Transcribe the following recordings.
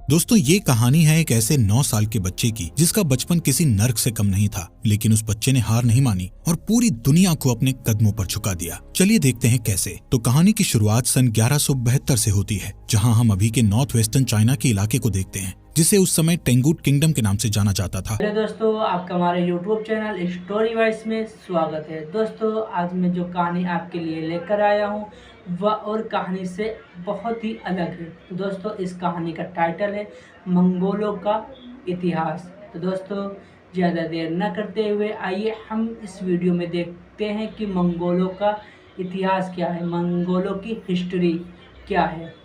दोस्तों ये कहानी है एक ऐसे 9 साल के बच्चे की जिसका बचपन किसी नर्क से कम नहीं था, लेकिन उस बच्चे ने हार नहीं मानी और पूरी दुनिया को अपने कदमों पर झुका दिया। चलिए देखते हैं कैसे। तो कहानी की शुरुआत सन 1172 से होती है, जहां हम अभी के नॉर्थ वेस्टर्न चाइना के इलाके को देखते हैं, जिसे उस समय टेंगुट किंगडम के नाम से जाना जाता था। हेलो दोस्तों, आपका हमारे यूट्यूब चैनल स्टोरी वाइज में स्वागत है। दोस्तों आज मैं जो कहानी आपके लिए लेकर आया हूँ वह और कहानी से बहुत ही अलग है। तो दोस्तों इस कहानी का टाइटल है मंगोलों का इतिहास। तो दोस्तों ज़्यादा देर न करते हुए आइए हम इस वीडियो में देखते हैं कि मंगोलों का इतिहास क्या है, मंगोलों की हिस्ट्री क्या है।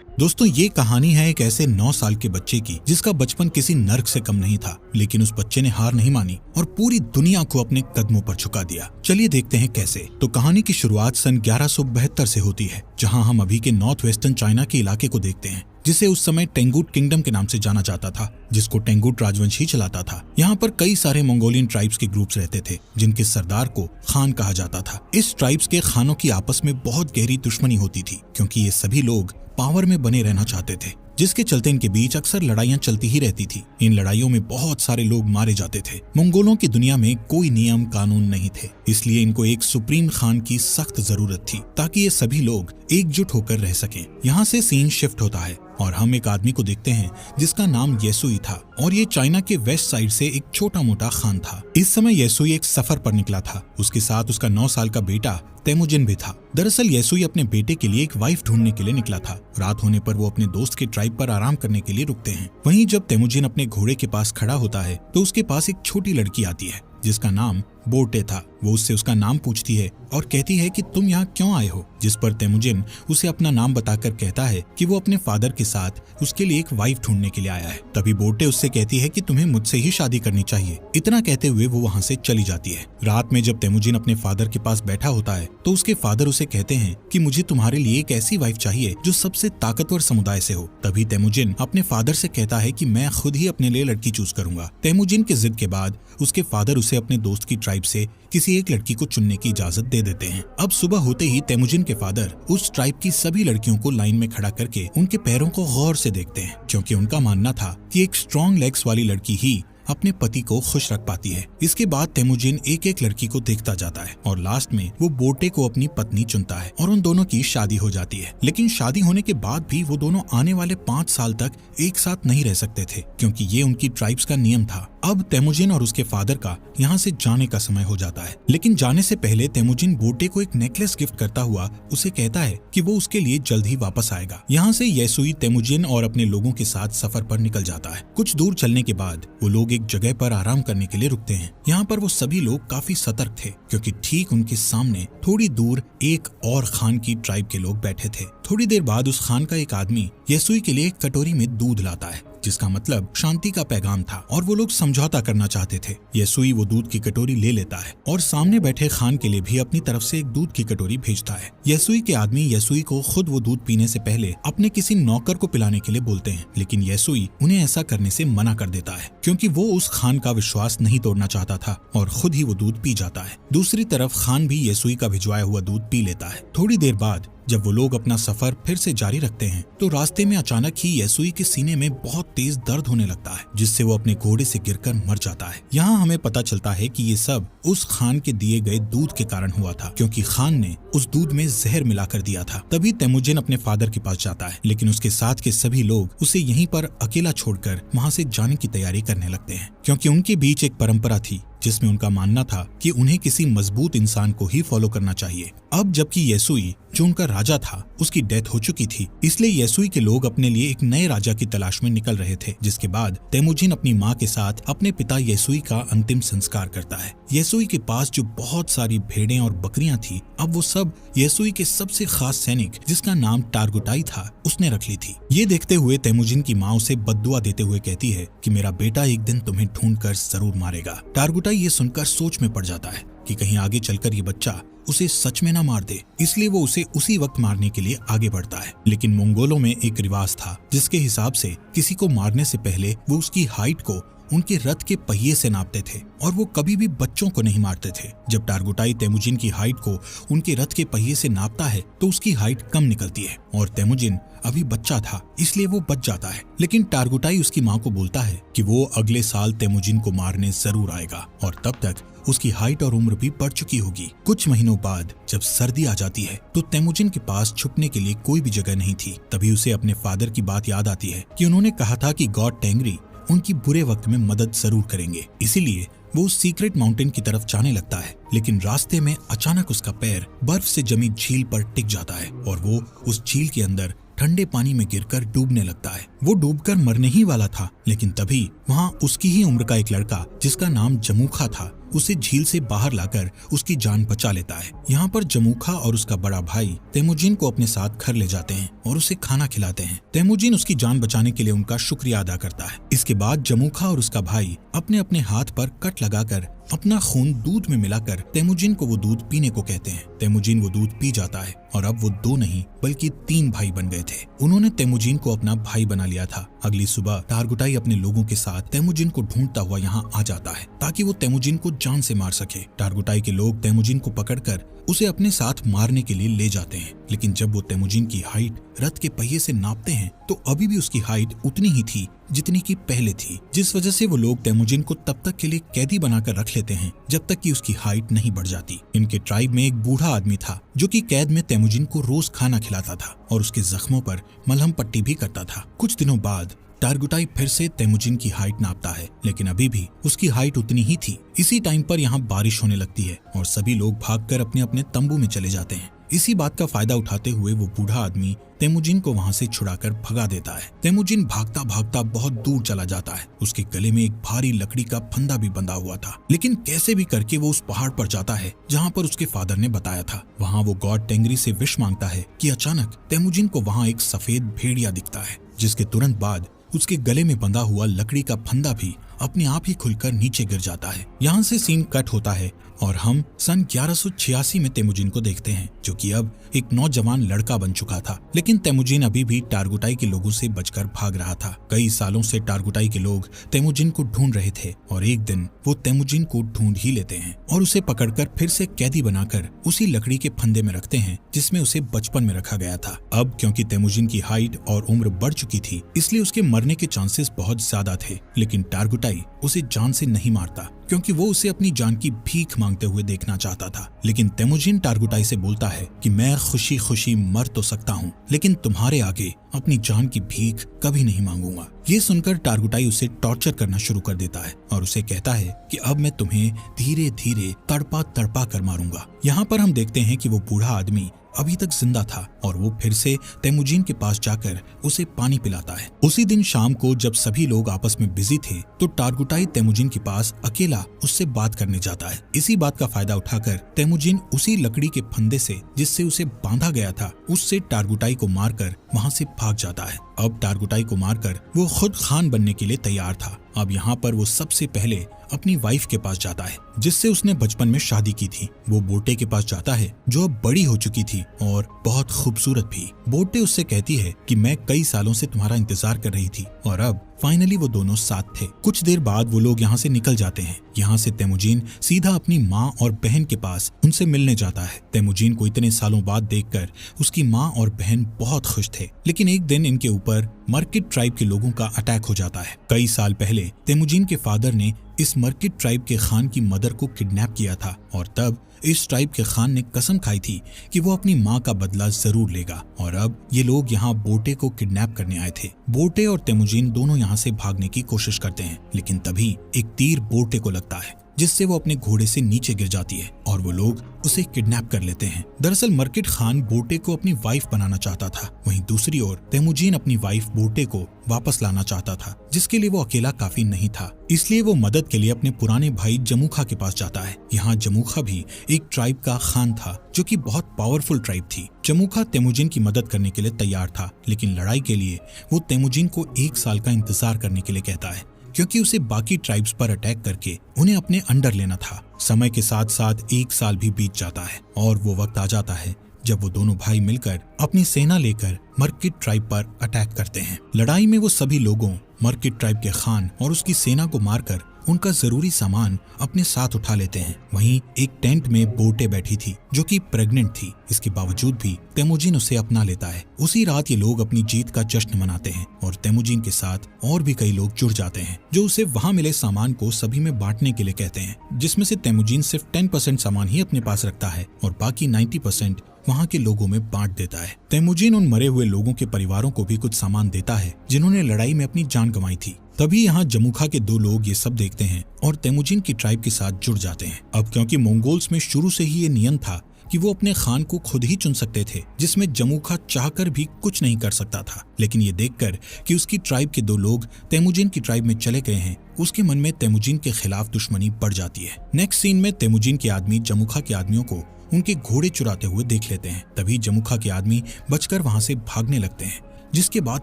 दोस्तों ये कहानी है एक ऐसे 9 साल के बच्चे की जिसका बचपन किसी नर्क से कम नहीं था, लेकिन उस बच्चे ने हार नहीं मानी और पूरी दुनिया को अपने कदमों पर झुका दिया। चलिए देखते हैं कैसे। तो कहानी की शुरुआत सन 1172 से होती है, जहां हम अभी के नॉर्थ वेस्टर्न चाइना के इलाके को देखते हैं, जिसे उस समय टेंगुट किंगडम के नाम से जाना जाता था, जिसको टेंगुट राजवंश ही चलाता था। यहाँ पर कई सारे मंगोलियन ट्राइब्स के ग्रुप्स रहते थे, जिनके सरदार को खान कहा जाता था। इस ट्राइब्स के खानों की आपस में बहुत गहरी दुश्मनी होती थी, क्योंकि ये सभी लोग पावर में बने रहना चाहते थे, जिसके चलते इनके बीच अक्सर लड़ाइयां चलती ही रहती थी। इन लड़ाइयों में बहुत सारे लोग मारे जाते थे। मंगोलों की दुनिया में कोई नियम कानून नहीं थे, इसलिए इनको एक सुप्रीम खान की सख्त जरूरत थी, ताकि ये सभी लोग एकजुट होकर रह सकें। यहाँ से सीन शिफ्ट होता है और हम एक आदमी को देखते हैं जिसका नाम येसुई था, और ये चाइना के वेस्ट साइड से एक छोटा मोटा खान था। इस समय येसुई एक सफर पर निकला था। उसके साथ उसका 9 साल का बेटा तेमुजिन भी था। दरअसल येसुई अपने बेटे के लिए एक वाइफ ढूंढने के लिए निकला था। रात होने पर वो अपने दोस्त के ट्राइब पर आराम करने के लिए रुकते हैं। वहीं जब तेमुजिन अपने घोड़े के पास खड़ा होता है तो उसके पास एक छोटी लड़की आती है जिसका नाम बोटे था। वो उससे उसका नाम पूछती है और कहती है कि तुम यहाँ क्यों आए हो, जिस पर तेमुजिन उसे अपना नाम बताकर कहता है कि वो अपने फादर के साथ उसके लिए एक वाइफ ढूंढने के लिए आया है। तभी बोटे उससे कहती है कि तुम्हें मुझसे ही शादी करनी चाहिए। इतना कहते हुए वो वहाँ से चली जाती है। रात में जब तेमुजिन अपने फादर के पास बैठा होता है तो उसके फादर उसे कहते हैं कि मुझे तुम्हारे लिए एक ऐसी वाइफ चाहिए जो सबसे ताकतवर समुदाय से हो। तभी तेमुजिन अपने फादर से कहता है कि मैं खुद ही अपने लिए लड़की चूज करूंगा। तेमुजिन की जिद के बाद उसके फादर उसे अपने दोस्त की ट्राइब से किसी एक लड़की को चुनने की इजाजत दे देते हैं। अब सुबह होते ही तेमुजिन के फादर उस ट्राइब की सभी लड़कियों को लाइन में खड़ा करके उनके पैरों को गौर से देखते हैं, क्योंकि उनका मानना था कि एक स्ट्रॉन्ग लेग्स वाली लड़की ही अपने पति को खुश रख पाती है। इसके बाद तेमुजिन एक एक लड़की को देखता जाता है और लास्ट में वो बोटे को अपनी पत्नी चुनता है और उन दोनों की शादी हो जाती है। लेकिन शादी होने के बाद भी वो दोनों आने वाले 5 साल तक एक साथ नहीं रह सकते थे, क्योंकि ये उनकी ट्राइब्स का नियम था। अब तेमुजिन और उसके फादर का यहाँ से जाने का समय हो जाता है, लेकिन जाने से पहले तेमुजिन बोटे को एक नेकलेस गिफ्ट करता हुआ उसे कहता है कि वो उसके लिए जल्द ही वापस आएगा। यहाँ से येसुई तेमुजिन और अपने लोगों के साथ सफर पर निकल जाता है। कुछ दूर चलने के बाद वो लोग एक जगह पर आराम करने के लिए रुकते हैं। यहाँ पर वो सभी लोग काफी सतर्क थे, क्योंकि ठीक उनके सामने थोड़ी दूर एक और खान की ट्राइब के लोग बैठे थे। थोड़ी देर बाद उस खान का एक आदमी येसुई के लिए एक कटोरी में दूध लाता है, जिसका मतलब शांति का पैगाम था, और वो लोग समझौता करना चाहते थे। येसुई वो दूध की कटोरी ले लेता है और सामने बैठे खान के लिए भी अपनी तरफ से एक दूध की कटोरी भेजता है। येसुई के आदमी येसुई को खुद वो दूध पीने से पहले अपने किसी नौकर को पिलाने के लिए बोलते हैं, लेकिन येसुई उन्हें ऐसा करने से मना कर देता है, क्योंकि वो उस खान का विश्वास नहीं तोड़ना चाहता था और खुद ही वो दूध पी जाता है। दूसरी तरफ खान भी येसुई का भिजवाया हुआ दूध पी लेता है। थोड़ी देर बाद जब वो लोग अपना सफर फिर से जारी रखते हैं तो रास्ते में अचानक ही येसुई के सीने में बहुत तेज दर्द होने लगता है, जिससे वो अपने घोड़े से गिरकर मर जाता है। यहाँ हमें पता चलता है कि ये सब उस खान के दिए गए दूध के कारण हुआ था, क्योंकि खान ने उस दूध में जहर मिलाकर दिया था। तभी तेमुजिन अपने फादर के पास जाता है, लेकिन उसके साथ के सभी लोग उसे यहीं पर अकेला छोड़कर वहाँ से जाने की तैयारी करने लगते हैं, क्योंकि उनके बीच एक परंपरा थी जिसमें उनका मानना था कि उन्हें किसी मजबूत इंसान को ही फॉलो करना चाहिए। अब जबकि येसुई जो उनका राजा था उसकी डेथ हो चुकी थी, इसलिए येसुई के लोग अपने लिए एक नए राजा की तलाश में निकल रहे थे। जिसके बाद तेमुजिन अपनी माँ के साथ अपने पिता येसुई का अंतिम संस्कार करता है। येसुई के पास जो बहुत सारी भेड़ें और बकरियां थी, अब वो सब येसुई के सबसे खास सैनिक जिसका नाम टारगुटाई था उसने रख ली थी। ये देखते हुए तेमुजिन की माँ उसे बद्दुआ देते हुए कहती है कि मेरा बेटा एक दिन तुम्हें ढूंढ कर जरूर मारेगा। टारगुटाई ये सुनकर सोच में पड़ जाता है कि कहीं आगे चलकर ये बच्चा उसे सच में ना मार दे, इसलिए वो उसे उसी वक्त मारने के लिए आगे बढ़ता है। लेकिन मंगोलों में एक रिवाज था जिसके हिसाब से किसी को मारने से पहले वो उसकी हाइट को उनके रथ के पहिए से नापते थे और वो कभी भी बच्चों को नहीं मारते थे। जब टारगुटाई तेमुजिन की हाइट को उनके रथ के पहिए से नापता है तो उसकी हाइट कम निकलती है और तेमुजिन अभी बच्चा था इसलिए वो बच जाता है। लेकिन टारगुटाई उसकी माँ को बोलता है कि वो अगले साल तेमुजिन को मारने जरूर आएगा और तब तक उसकी हाइट और उम्र भी बढ़ चुकी होगी। कुछ महीनों बाद जब सर्दी आ जाती है तो तेमुजिन के पास छुपने के लिए कोई भी जगह नहीं थी। तभी उसे अपने फादर की बात याद आती है कि उन्होंने कहा था कि गॉड टेंगरी उनकी बुरे वक्त में मदद जरूर करेंगे। इसीलिए वो उस सीक्रेट माउंटेन की तरफ जाने लगता है, लेकिन रास्ते में अचानक उसका पैर बर्फ से जमी झील पर टिक जाता है और वो उस झील के अंदर ठंडे पानी में गिरकर डूबने लगता है। वो डूबकर मरने ही वाला था, लेकिन तभी वहाँ उसकी ही उम्र का एक लड़का जिसका नाम जमूखा था उसे झील से बाहर लाकर उसकी जान बचा लेता है। यहाँ पर जमूखा और उसका बड़ा भाई तेमुजिन को अपने साथ घर ले जाते हैं और उसे खाना खिलाते हैं। तेमुजिन उसकी जान बचाने के लिए उनका शुक्रिया अदा करता है। इसके बाद जमूखा और उसका भाई अपने अपने हाथ पर कट लगाकर अपना खून दूध में मिलाकर तेमुजिन को वो दूध पीने को कहते हैं। तेमुजिन वो दूध पी जाता है और अब वो 2 नहीं बल्कि 3 भाई बन गए थे। उन्होंने तेमुजिन को अपना भाई बना लिया था। अगली सुबह टारगुटाई अपने लोगों के साथ तेमुजिन को ढूंढता हुआ यहाँ आ जाता है ताकि वो तेमुजिन को जान से मार सके। टारगुटाई के लोग तेमुजिन को पकड़कर उसे अपने साथ मारने के लिए ले जाते हैं, लेकिन जब वो तेमुजिन की हाइट रथ के पहिए से नापते हैं तो अभी भी उसकी हाइट उतनी ही थी जितनी की पहले थी, जिस वजह से वो लोग तेमुजिन को तब तक के लिए कैदी बनाकर रख लेते हैं जब तक कि उसकी हाइट नहीं बढ़ जाती। इनके ट्राइब में एक बूढ़ा आदमी था जो कि कैद में तेमुजिन को रोज खाना खिलाता था और उसके जख्मों पर मलहम पट्टी भी करता था। कुछ दिनों बाद टारगुटाई फिर से तेमुजिन की हाइट नापता है, लेकिन अभी भी उसकी हाइट उतनी ही थी। इसी टाइम पर यहाँ बारिश होने लगती है और सभी लोग भागकर अपने अपने तंबू में चले जाते हैं। इसी बात का फायदा उठाते हुए वो बूढ़ा आदमी तेमुजिन को वहाँ से छुड़ाकर भगा देता है। तेमुजिन भागता भागता बहुत दूर चला जाता है। उसके गले में एक भारी लकड़ी का फंदा भी बंधा हुआ था, लेकिन कैसे भी करके वो उस पहाड़ पर जाता है जहाँ पर उसके फादर ने बताया था। वहाँ वो गॉड टेंगरी से विश मांगता है कि अचानक तेमुजिन को वहाँ एक सफेद भेड़िया दिखता है, जिसके तुरंत बाद उसके गले में बंधा हुआ लकड़ी का फंदा भी अपने आप ही खुलकर नीचे गिर जाता है। यहाँ से सीन कट होता है और हम सन 1186 में तेमुजिन को देखते हैं, जो कि अब एक नौजवान लड़का बन चुका था। लेकिन तेमुजिन अभी भी टारगुटाई के लोगों से बचकर भाग रहा था। कई सालों से टारगुटाई के लोग तेमुजिन को ढूंढ रहे थे और एक दिन वो तेमुजिन को ढूंढ ही लेते हैं और उसे पकड़कर फिर से कैदी बनाकर उसी लकड़ी के फंदे में रखते हैं जिसमें उसे बचपन में रखा गया था। अब क्योंकि तेमुजिन की हाइट और उम्र बढ़ चुकी थी, इसलिए उसके मरने के चांसेस बहुत ज्यादा थे। लेकिन टारगुटाई उसे जान से नहीं मारता क्योंकि वो उसे अपनी जान की भीख मांगते हुए देखना चाहता था। लेकिन तेमुजिन टारगुटाई से बोलता है कि मैं खुशी खुशी मर तो सकता हूँ, लेकिन तुम्हारे आगे अपनी जान की भीख कभी नहीं मांगूंगा। ये सुनकर टारगुटाई उसे टॉर्चर करना शुरू कर देता है और उसे कहता है कि अब मैं तुम्हें धीरे धीरे तड़पा तड़पा कर मारूंगा। यहाँ पर हम देखते हैं कि वो बूढ़ा आदमी अभी तक जिंदा था और वो फिर से तेमुजिन के पास जाकर उसे पानी पिलाता है। उसी दिन शाम को जब सभी लोग आपस में बिजी थे तो टारगुटाई तेमुजिन के पास अकेला उससे बात करने जाता है। इसी बात का फायदा उठाकर तेमुजिन उसी लकड़ी के फंदे से जिससे उसे बांधा गया था उससे टारगुटाई को मारकर वहाँ से भाग जाता है। अब टारगुटाई को मारकर वो खुद खान बनने के लिए तैयार था। अब यहाँ पर वो सबसे पहले अपनी वाइफ के पास जाता है जिससे उसने बचपन में शादी की थी। वो बोटे के पास जाता है जो अब बड़ी हो चुकी थी और बहुत खूबसूरत भी। बोटे उससे कहती है कि मैं कई सालों से तुम्हारा इंतजार कर रही थी और अब फाइनली वो दोनों साथ थे। कुछ देर बाद वो लोग यहाँ से निकल जाते हैं। यहाँ से तेमुजिन सीधा अपनी माँ और बहन के पास उनसे मिलने जाता है। तेमुजिन को इतने सालों बाद देखकर उसकी माँ और बहन बहुत खुश थे। लेकिन एक दिन इनके ऊपर मर्किट ट्राइब के लोगों का अटैक हो जाता है। कई साल पहले तेमुजिन के फादर ने इस मर्किट ट्राइब के खान की मदर को किडनैप किया था और तब इस ट्राइब के खान ने कसम खाई थी कि वो अपनी माँ का बदला जरूर लेगा। और अब ये लोग यहाँ बोटे को किडनैप करने आए थे। बोटे और तेमुजिन दोनों यहाँ से भागने की कोशिश करते हैं, लेकिन तभी एक तीर बोटे को लगता है जिससे वो अपने घोड़े से नीचे गिर जाती है और वो लोग उसे किडनैप कर लेते हैं। दरअसल मर्किट खान बोटे को अपनी वाइफ बनाना चाहता था, वहीं दूसरी ओर तेमुजिन अपनी वाइफ बोटे को वापस लाना चाहता था, जिसके लिए वो अकेला काफी नहीं था। इसलिए वो मदद के लिए अपने पुराने भाई जमूखा के पास जाता है। यहाँ जमूखा भी एक ट्राइब का खान था जो कि बहुत पावरफुल ट्राइब थी। जमूखा तेमुजिन की मदद करने के लिए तैयार था, लेकिन लड़ाई के लिए वो तेमुजिन को 1 साल का इंतजार करने के लिए कहता है क्योंकि उसे बाकी ट्राइब्स पर अटैक करके उन्हें अपने अंडर लेना था। समय के साथ साथ 1 साल भी बीत जाता है और वो वक्त आ जाता है जब वो दोनों भाई मिलकर अपनी सेना लेकर मर्किड ट्राइब पर अटैक करते हैं। लड़ाई में वो सभी लोगों मर्किड ट्राइब के खान और उसकी सेना को मारकर उनका जरूरी सामान अपने साथ उठा लेते हैं। वहीं एक टेंट में बोटे बैठी थी जो कि प्रेग्नेंट थी। इसके बावजूद भी तेमुजिन उसे अपना लेता है। उसी रात ये लोग अपनी जीत का जश्न मनाते हैं और तेमुजिन के साथ और भी कई लोग जुड़ जाते हैं जो उसे वहां मिले सामान को सभी में बांटने के लिए कहते हैं, जिसमें से तेमुजिन सिर्फ 10% सामान ही अपने पास रखता है और बाकी 90% वहाँ के लोगों में बांट देता है। तेमुजिन उन मरे हुए लोगों के परिवारों को भी कुछ सामान देता है जिन्होंने लड़ाई में अपनी जान गंवाई थी। तभी यहाँ जमुखा के 2 लोग ये सब देखते हैं और तेमुजिन की ट्राइब के साथ जुड़ जाते हैं। अब क्योंकि मंगोल्स में शुरू से ही ये नियम था कि वो अपने खान को खुद ही चुन सकते थे, जिसमें जमुखा चाहकर भी कुछ नहीं कर सकता था। लेकिन ये देखकर कि उसकी ट्राइब के 2 लोग तेमुजिन की ट्राइब में चले गए हैं, उसके मन में तेमुजिन के खिलाफ दुश्मनी बढ़ जाती है। नेक्स्ट सीन में तेमुजिन के आदमी जमुखा के आदमियों को उनके घोड़े चुराते हुए देख लेते हैं। तभी जमुखा के आदमी बचकर वहां से भागने लगते हैं, जिसके बाद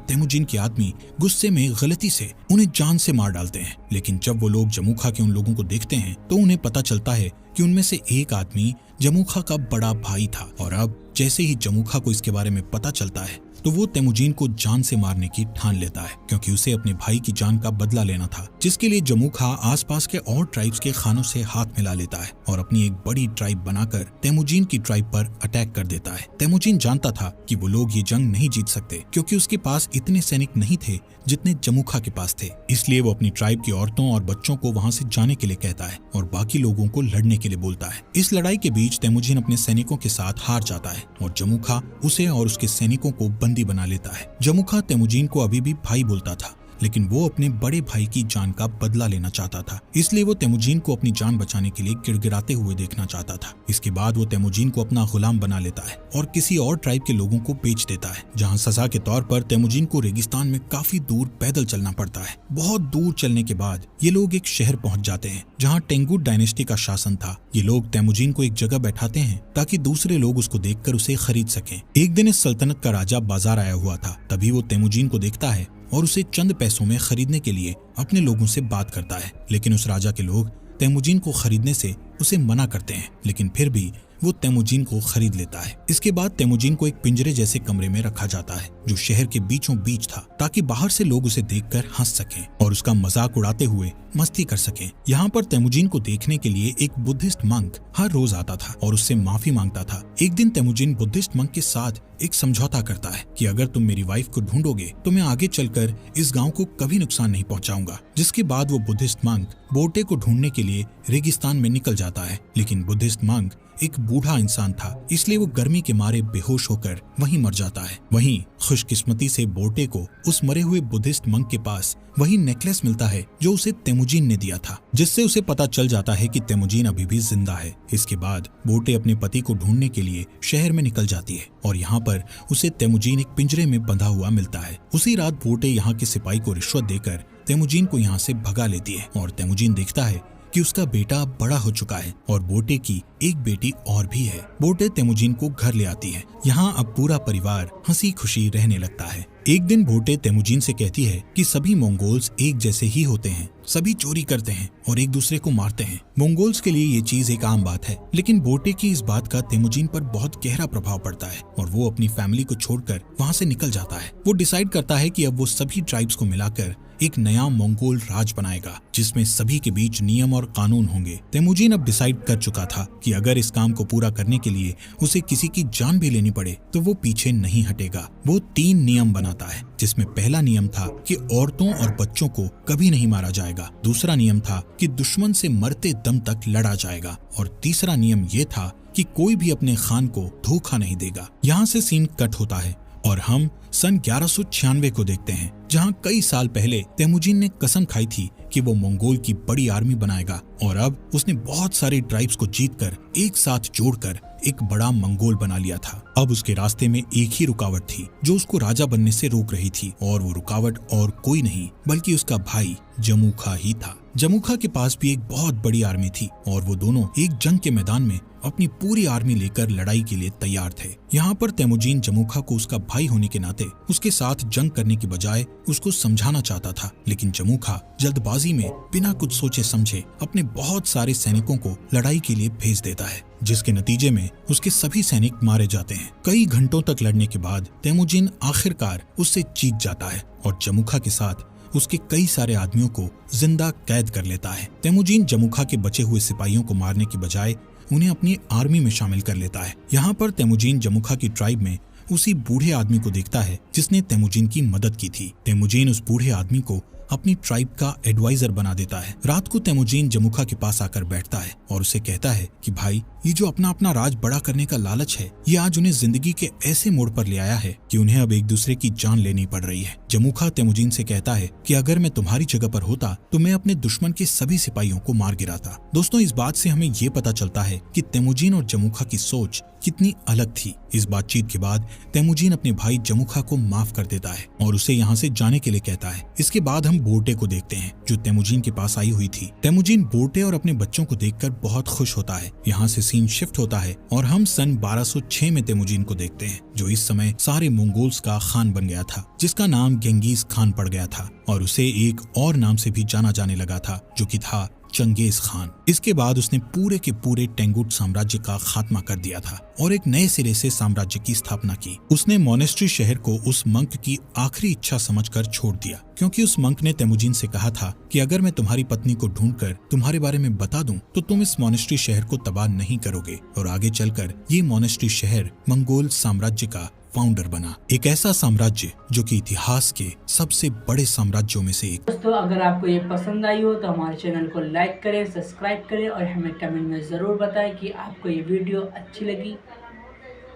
तेमुजिन के आदमी गुस्से में गलती से उन्हें जान से मार डालते हैं। लेकिन जब वो लोग जमुखा के उन लोगों को देखते हैं तो उन्हें पता चलता है कि उनमें से एक आदमी जमुखा का बड़ा भाई था। और अब जैसे ही जमुखा को इसके बारे में पता चलता है तो वो तेमुजिन को जान से मारने की ठान लेता है, क्योंकि उसे अपने भाई की जान का बदला लेना था, जिसके लिए जमुखा आसपास के और ट्राइब्स के खानों से हाथ मिला लेता है और अपनी एक बड़ी ट्राइब बनाकर तेमुजिन की ट्राइब पर अटैक कर देता है। तेमुजिन जानता था कि वो लोग ये जंग नहीं जीत सकते, क्योंकि उसके पास इतने सैनिक नहीं थे जितने जमुखा के पास थे। इसलिए वो अपनी ट्राइब की औरतों और बच्चों को वहां से जाने के लिए कहता है और बाकी लोगों को लड़ने के लिए बोलता है। इस लड़ाई के बीच तेमुजिन अपने सैनिकों के साथ हार जाता है और जमुखा उसे और उसके सैनिकों को बंदी बना लेता है। जमुखा तेमुजिन को अभी भी भाई बोलता था, लेकिन वो अपने बड़े भाई की जान का बदला लेना चाहता था, इसलिए वो तेमुजिन को अपनी जान बचाने के लिए गिड़गिड़ाते हुए देखना चाहता था। इसके बाद वो तेमुजिन को अपना गुलाम बना लेता है और किसी और ट्राइब के लोगों को बेच देता है, जहां सजा के तौर पर तेमुजिन को रेगिस्तान में काफी दूर पैदल चलना पड़ता है। बहुत दूर चलने के बाद ये लोग एक शहर पहुंच जाते हैं जहाँ टेंगुट डायनेस्टी का शासन था। ये लोग तेमुजिन को एक जगह बैठाते हैं ताकि दूसरे लोग उसको देखकर उसे खरीद सकें। एक दिन इस सल्तनत का राजा बाजार आया हुआ था, तभी वो तेमुजिन को देखता है और उसे चंद पैसों में खरीदने के लिए अपने लोगों से बात करता है। लेकिन उस राजा के लोग तेमुजिन को खरीदने से उसे मना करते हैं, लेकिन फिर भी वो तेमुजिन को खरीद लेता है। इसके बाद तेमुजिन को एक पिंजरे जैसे कमरे में रखा जाता है जो शहर के बीचों बीच था, ताकि बाहर से लोग उसे देखकर हंस सकें और उसका मजाक उड़ाते हुए मस्ती कर सकें। यहाँ पर तेमुजिन को देखने के लिए एक बुद्धिस्ट मंक हर रोज आता था और उससे माफी मांगता था। एक दिन तेमुजिन बुद्धिस्ट मंक के साथ एक समझौता करता है कि अगर तुम मेरी वाइफ को ढूंढोगे तो मैं आगे चलकर इस गांव को कभी नुकसान नहीं पहुंचाऊंगा। जिसके बाद वो बुद्धिस्ट मंक बोटे को ढूंढने के लिए रेगिस्तान में निकल जाता है, लेकिन बुद्धिस्ट मंक एक बूढ़ा इंसान था, इसलिए वो गर्मी के मारे बेहोश होकर वहीं मर जाता है। वहीं खुशकिस्मती से बोटे को उस मरे हुए बुद्धिस्ट मंक के पास वही नेकलेस मिलता है जो उसे तेमुजिन ने दिया था, जिससे उसे पता चल जाता है कि तेमुजिन अभी भी जिंदा है। इसके बाद बोटे अपने पति को ढूंढने के लिए शहर में निकल जाती है और यहाँ पर उसे तेमुजिन एक पिंजरे में बंधा हुआ मिलता है। उसी रात बोटे यहाँ के सिपाही को रिश्वत देकर तेमुजिन को यहाँ से भगा लेती है और तेमुजिन देखता है कि उसका बेटा बड़ा हो चुका है और बोटे की एक बेटी और भी है। बोटे तेमुजिन को घर ले आती है। यहाँ अब पूरा परिवार हंसी खुशी रहने लगता है। एक दिन बोटे तेमुजिन से कहती है कि सभी मंगोल्स एक जैसे ही होते हैं, सभी चोरी करते हैं और एक दूसरे को मारते हैं। मंगोल्स के लिए ये चीज एक आम बात है, लेकिन बोटे की इस बात का तेमुजिन पर बहुत गहरा प्रभाव पड़ता है और वो अपनी फैमिली को छोड़कर वहाँ से निकल जाता है। वो डिसाइड करता है कि अब वो सभी ट्राइब्स को मिलाकर एक नया मंगोल राज बनाएगा, जिसमें सभी के बीच नियम और कानून होंगे। तेमुजिन अब डिसाइड कर चुका था कि अगर इस काम को पूरा करने के लिए उसे किसी की जान भी लेनी पड़े तो वो पीछे नहीं हटेगा। वो 3 नियम बनाता है, जिसमें पहला नियम था कि औरतों और बच्चों को कभी नहीं मारा जाएगा। दूसरा नियम था कि दुश्मन से मरते दम तक लड़ा जाएगा और तीसरा नियम ये था कि कोई भी अपने खान को धोखा नहीं देगा। यहाँ से सीन कट होता है और हम सन 1196 को देखते हैं, जहां कई साल पहले तेमुजिन ने कसम खाई थी कि वो मंगोल की बड़ी आर्मी बनाएगा और अब उसने बहुत सारे ट्राइब्स को जीतकर एक साथ जोड़कर एक बड़ा मंगोल बना लिया था। अब उसके रास्ते में एक ही रुकावट थी जो उसको राजा बनने से रोक रही थी, और वो रुकावट और कोई नहीं बल्कि उसका भाई जमुखा ही था। जमुखा के पास भी एक बहुत बड़ी आर्मी थी और वो दोनों एक जंग के मैदान में अपनी पूरी आर्मी लेकर लड़ाई के लिए तैयार थे। यहाँ पर तेमुजिन जमुखा को उसका भाई होने के नाते उसके साथ जंग करने की बजाय उसको समझाना चाहता था, लेकिन जमुखा जल्दबाजी जल्दबाजी में बिना कुछ सोचे समझे अपने बहुत सारे सैनिकों को लड़ाई के लिए भेज देता है, जिसके नतीजे में उसके सभी सैनिक मारे जाते हैं। कई घंटों तक लड़ने के बाद तेमुजिन आखिरकार उससे जीत जाता है और जमुखा के साथ उसके कई सारे आदमियों को जिंदा कैद कर लेता है। तेमुजिन जमुखा के बचे हुए सिपाहियों को मारने की बजाय उन्हें अपनी आर्मी में शामिल कर लेता है। यहाँ पर तेमुजिन जमुखा की ट्राइब में उसी बूढ़े आदमी को देखता है जिसने तेमुजिन की मदद की थी। तेमुजिन उस बूढ़े आदमी को अपनी ट्राइब का एडवाइजर बना देता है। रात को तेमुजिन जमुखा के पास आकर बैठता है और उसे कहता है कि भाई, ये जो अपना अपना राज बड़ा करने का लालच है, ये आज उन्हें जिंदगी के ऐसे मोड़ पर ले आया है कि उन्हें अब एक दूसरे की जान लेनी पड़ रही है। जमुखा तेमुजिन से कहता है कि अगर मैं तुम्हारी जगह पर होता तो मैं अपने दुश्मन के सभी सिपाहियों को मार गिराता। दोस्तों, इस बात से हमें ये पता चलता है कि तेमुजिन और जमुखा की सोच कितनी अलग थी। इस बातचीत के बाद तेमुजिन अपने भाई जमुखा को माफ कर देता है और उसे यहाँ से जाने के लिए कहता है। इसके बाद हम बोर्टे को देखते हैं जो तेमुजिन के पास आई हुई थी। तेमुजिन बोर्टे और अपने बच्चों को देखकर बहुत खुश होता है। यहाँ से सीन शिफ्ट होता है और हम सन 1206 में तेमुजिन को देखते हैं, जो इस समय सारे मंगोल्स का खान बन गया था, जिसका नाम गेंगीज खान पड़ गया था और उसे एक और नाम से भी जाना जाने लगा था, जो कि था चंगेज खान। इसके बाद उसने पूरे के पूरे टेंगुट साम्राज्य का खात्मा कर दिया था और एक नए सिरे से साम्राज्य की स्थापना की। उसने मोनेस्ट्री शहर को उस मंक की आखिरी इच्छा समझकर छोड़ दिया, क्योंकि उस मंक ने तेमुजिन से कहा था कि अगर मैं तुम्हारी पत्नी को ढूंढकर तुम्हारे बारे में बता दूं तो तुम इस मोनेस्ट्री शहर को तबाह नहीं करोगे। और आगे चलकर ये मोनेस्ट्री शहर मंगोल साम्राज्य का फाउंडर बना, एक ऐसा साम्राज्य जो कि इतिहास के सबसे बड़े साम्राज्यों में से एक। दोस्तों, अगर आपको ये पसंद आई हो तो हमारे चैनल को लाइक करें, सब्सक्राइब करें और हमें कमेंट में ज़रूर बताएं कि आपको ये वीडियो अच्छी लगी